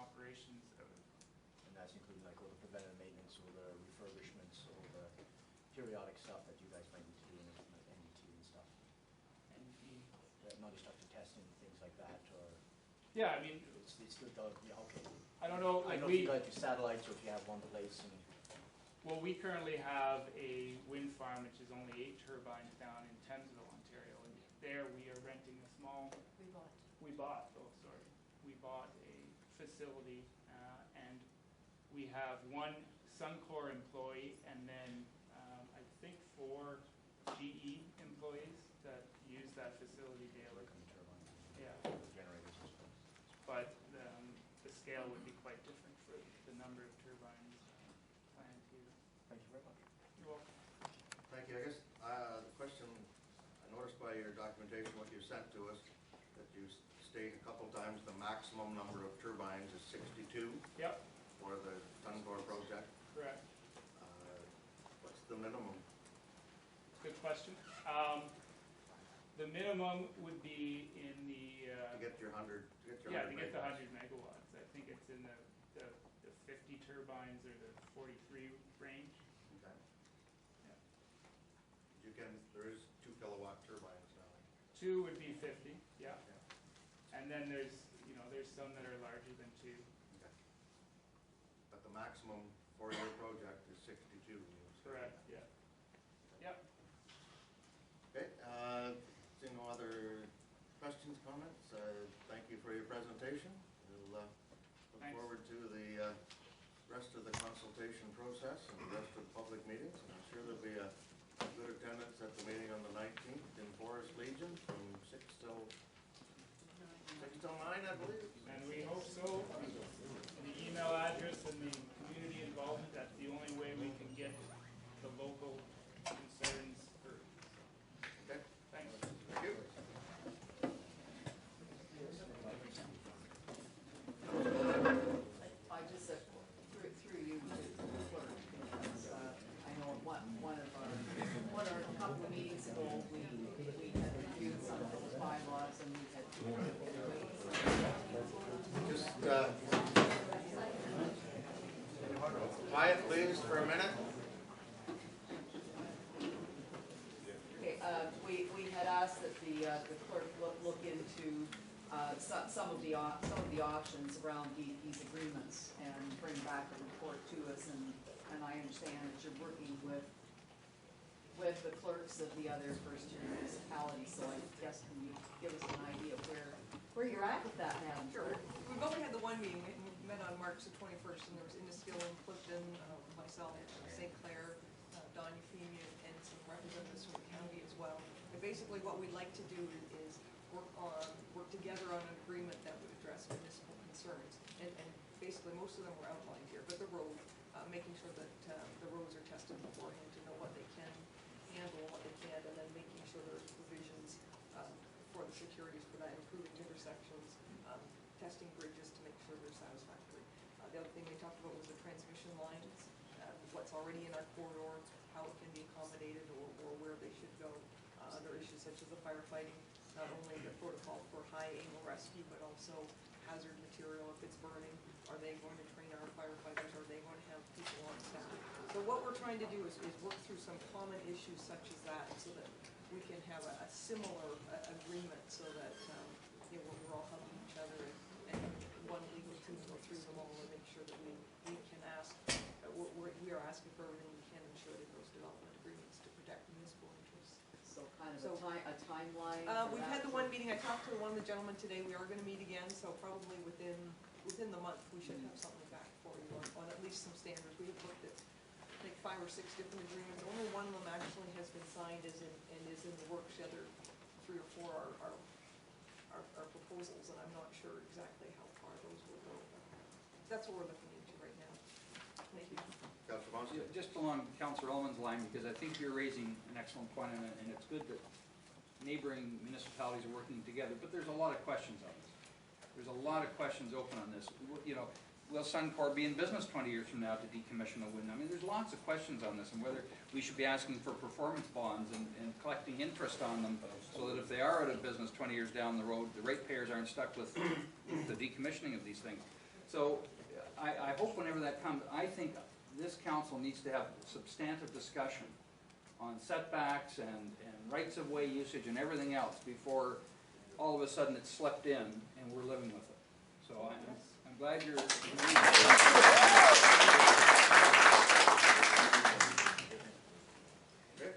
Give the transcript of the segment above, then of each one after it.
operations of it. And that's including like all the preventive maintenance, all the refurbishments, all the periodic stuff that you guys might need to do in like NDT and stuff. Non-destructive testing, things like that, or? Yeah, I mean, it's the yeah, okay. I don't know. I Like know if you guys do satellites or if you have one place. And well, we currently have a wind farm which is only 8 turbines down in Thamesville, Ontario, and there we are renting a small. We bought. Oh, sorry. We bought a facility, and we have one Suncor employee, and then I think 4 GE employees that use that facility daily. Yeah. Generators. But the scale would be quite different for the number of turbines planned here. Thank you very much. You're welcome. Thank you. I guess the question, I noticed by your documentation, what you sent to us, that you state a couple times the maximum number of turbines is 62. Yep. For the Suncor project. Correct. What's the minimum? Good question. The minimum would be in the to get your 100. To get the 100 megawatts. I think it's in the 50 turbines or the 43 range. Okay. Yeah. You can. There is 2 kilowatt turbines now. 2 would be 50. Yeah. And then there's some that are larger than 2. Okay. But the maximum for your project is 62. Correct. Yeah. Yep. Okay. Seeing no other questions, comments, thank you for your presentation. We'll look forward to the rest of the consultation process and the rest of the public meetings. And I'm sure there'll be a good attendance at the meeting on the 19th in Forest Legion from 6 till 9, I believe. And we hope so. The email address and the community involvement, that's the only way we can get the local concerns heard. Okay. Thanks. Thank you. I just said through you to the clerk, because I know a couple of meetings ago we had reviewed some of those bylaws and we had Just quiet, please, for a minute. Okay, we had asked that the clerk look into some of the options around these agreements and bring back a report to us. And I understand that you're working with the clerks of the other first-tier municipalities. So I guess can you give us an idea of where you're at with that now? Sure. We've only had the one meeting. We met on March the 21st, and there was Inniskillen, Clifton, myself, St. Clair, Don Euphemia, and some representatives from the county as well. And basically what we'd like to do is work together on an agreement that would address municipal concerns. And basically most of them were outlined here, but the road, making sure that the roads are tested beforehand to know what they can handle, what they can't, and then making sure there's provisions for the securities for that, improving intersections, testing bridges to make sure they're satisfactory. The other thing they talked about was the transmission lines, what's already in our corridor, how it can be accommodated or where they should go. Other issues such as the firefighting, not only the protocol for high angle rescue, but also hazard material if it's burning. Are they going to train our firefighters? Are they going to have people on staff? So what we're trying to do is work through some common issues such as that so that we can have a similar agreement so that we're all helping each other and one legal team go through them all and make sure that we can ask, we are asking for everything we can ensure that those development agreements to protect municipal interests. So kind of a timeline? We've had the one meeting. I talked to one of the gentlemen today. We are going to meet again, so probably within the month we should have something back for you on at least some standards. We have looked at, I think, 5 or 6 different agreements. Only one of them actually has been signed and is in the works. The other 3 or 4 are proposals, and I'm not sure exactly how far those will go. That's what we're looking into right now. Thank you. Just along Councillor Ullman's line, because I think you're raising an excellent point, and it's good that neighboring municipalities are working together, but there's a lot of questions on this. There's a lot of questions open on this. Will Suncor be in business 20 years from now to decommission a wind? I mean, there's lots of questions on this, and whether we should be asking for performance bonds and collecting interest on them so that if they are out of business 20 years down the road, the ratepayers aren't stuck with the decommissioning of these things. So I hope whenever that comes, I think this council needs to have substantive discussion on setbacks and rights of way usage and everything else before all of a sudden it's slept in and we're living with it. So I'm glad you're. Okay,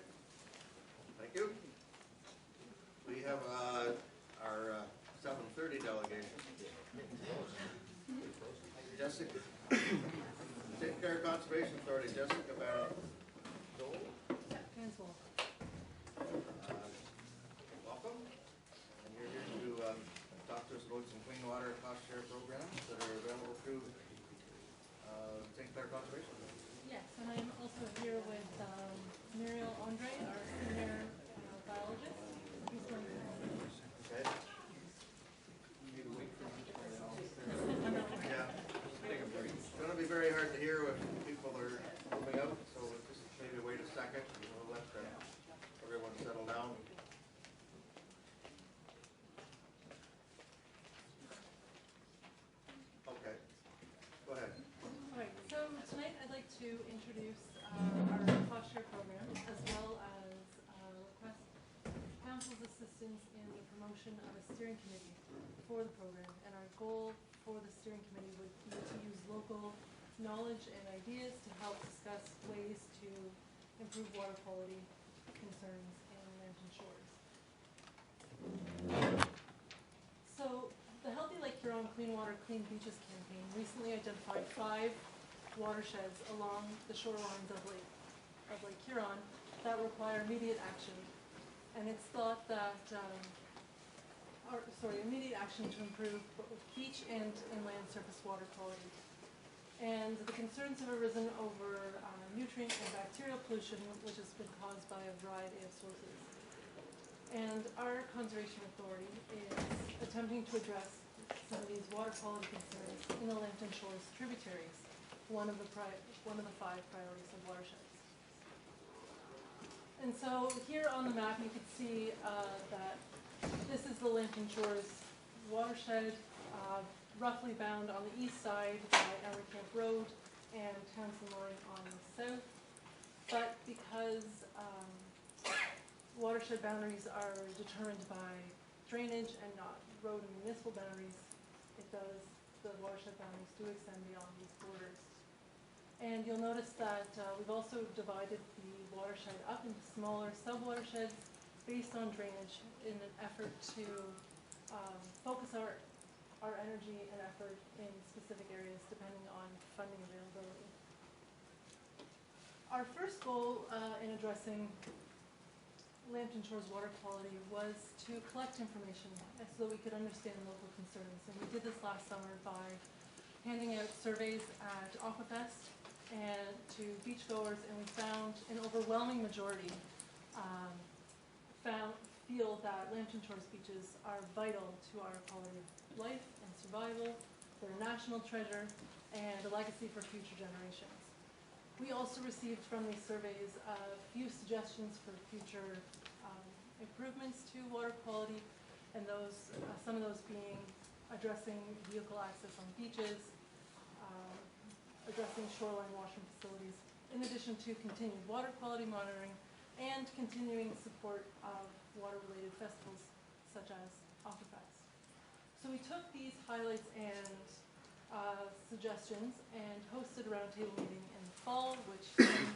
thank you. We have our 7:30 delegation. Jessica, St. Clair Conservation Authority, Jessica Barrow. Welcome. And you're here to talk to us about some clean water cost share programs that are available through St. Clair Conservation. Yes, and I'm also here with Muriel Andre, our senior biologist. Who's going to Okay. Yeah. It's going to be very hard to hear when people are moving out, so just maybe wait a second and we'll let everyone settle down. Okay. Go ahead. All right, so tonight I'd like to introduce our cost share program as well as request council's assistance in the promotion of a steering committee for the program. And our goal for the steering committee would be to use local knowledge and ideas to help discuss ways to improve water quality concerns in Lambton Shores. So the Healthy Lake Huron Clean Water, Clean Beaches campaign recently identified 5 watersheds along the shorelines of Lake Huron that require immediate action. And it's thought that, immediate action to improve both beach and inland surface water quality. And the concerns have arisen over nutrient and bacterial pollution, which has been caused by a variety of sources. And our conservation authority is attempting to address some of these water quality concerns in the Lambton Shores tributaries, one of the 5 priorities of watersheds. And so here on the map you can see that this is the Lambton Shores watershed, roughly bound on the east side by Elmer Camp Road and Townsend Line on the south. But because watershed boundaries are determined by drainage and not road and municipal boundaries, the watershed boundaries do extend beyond these borders. And you'll notice that we've also divided the watershed up into smaller sub-watersheds based on drainage in an effort to focus our energy and effort in specific areas depending on funding availability. Our first goal in addressing Lambton Shores water quality was to collect information so that we could understand local concerns. And we did this last summer by handing out surveys at Aquafest and to beachgoers, and we found an overwhelming majority feel that Lambton Shores beaches are vital to our quality of life and survival. They're a national treasure and a legacy for future generations. We also received from these surveys a few suggestions for future improvements to water quality, and some of those being addressing vehicle access on beaches, addressing shoreline washing facilities, in addition to continued water quality monitoring and continuing support of water-related festivals such as Aquafest. So we took these highlights and suggestions and hosted a roundtable meeting in the fall, which some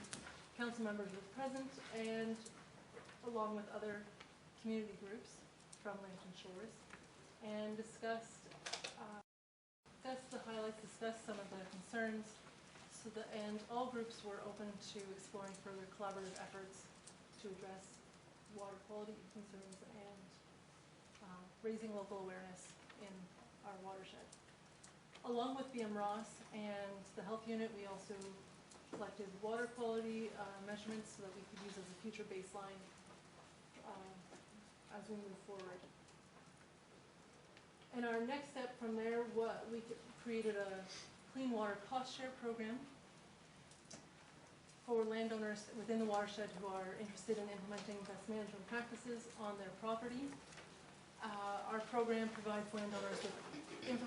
council members were present, and along with other community groups from Lambton Shores, and discussed the highlights, discussed some of the concerns, and all groups were open to exploring further collaborative efforts to address water quality concerns and raising local awareness in our watershed. Along with BMROS and the health unit, we also collected water quality measurements so that we could use as a future baseline as we move forward. And our next step from there, we created a clean water cost share program for landowners within the watershed who are interested in implementing best management practices on their property. Our program provides landowners with